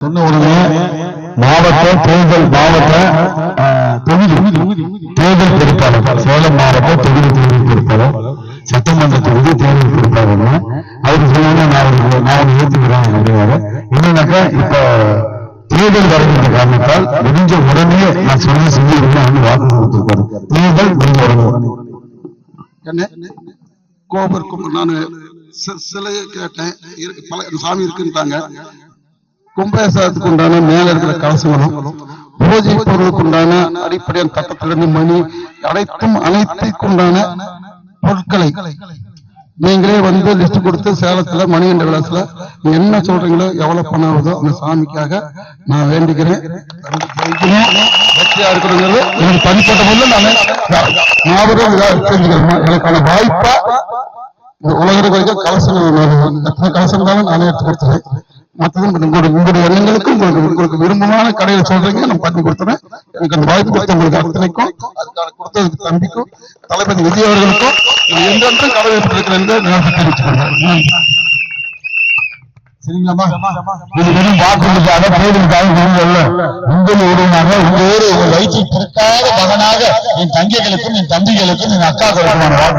சொன்ன உடனே மாவட்ட தேர்தல் தேர்தல் பொறுப்பாளர் சேலம் மாவட்ட தொகுதி தேர்தல் பொறுப்பாளர் சட்டமன்ற தொகுதி தேர்தல் பொறுப்பாளர் அவருக்கு சொன்னா நான் ஏற்றுக்கிறேன் அப்படின்னாரு. என்னன்னாக்கா இப்ப தேர்தல் வருகின்ற காரணத்தால் முடிஞ்ச உடனே நான் சொன்ன செஞ்சு வாக்கு கொடுத்திருக்காரு. தேர்தல் முடிஞ்ச உடனே கோபம் இருக்கும். நான் சிலையை கேட்டேன், சாமி இருக்குன்ட்டாங்க. கும்பேசத்துக்கு உண்டான மேல இருக்கிற கலசங்களும் பூஜை பொருளுக்கு உண்டான அடிப்படையான தட்டத்திலிருந்து மணி அனைத்துக்குண்டான பொருட்களை நீங்களே வந்து லிஸ்ட் கொடுத்து சேலத்துல மணிகண்ட விலாசல என்ன சொல்றீங்களோ எவ்வளவு பணம் ஆகுதோ அந்த சாமிக்காக நான் வேண்டிக்கிறேன். வெற்றியா இருக்கிறது எனக்கு தனிப்பட்ட முறையில் நான் ஞாபகம் செஞ்சுக்கிறேன். எனக்கான வாய்ப்பா உலக வரைக்கும் கலசங்கள் எத்தனை கலசம் இருந்தாலும் நானே எடுத்து கொடுத்துறேன். மற்றதும் உங்களுடைய எண்ணங்களுக்கும் உங்களுக்கு விரும்பமான கடையில சொல்றீங்க, நான் பண்ணி கொடுத்துறேன். எனக்கு அந்த வாய்ப்பு கொடுத்த உங்களுக்கு அத்தனைக்கும் அதுக்கான கொடுத்ததுக்கு தம்பிக்கும் தளபதி விஜய் அவர்களுக்கும் எந்தென்றும் கடவுள் என்று நினைத்து தெரிவிச்சுக்கிறேன். சரிங்களாமா? இது வெறும் வாக்குறுதிக்காக தேர்தலுக்காக உங்கள் உருவமாக உங்க ஊர் உங்கள் வயிற்றில் பிறக்காத மகனாக என் தங்கைகளுக்கும் என் தம்பிகளுக்கும் என் அக்காக்களுக்குமான வாக்கு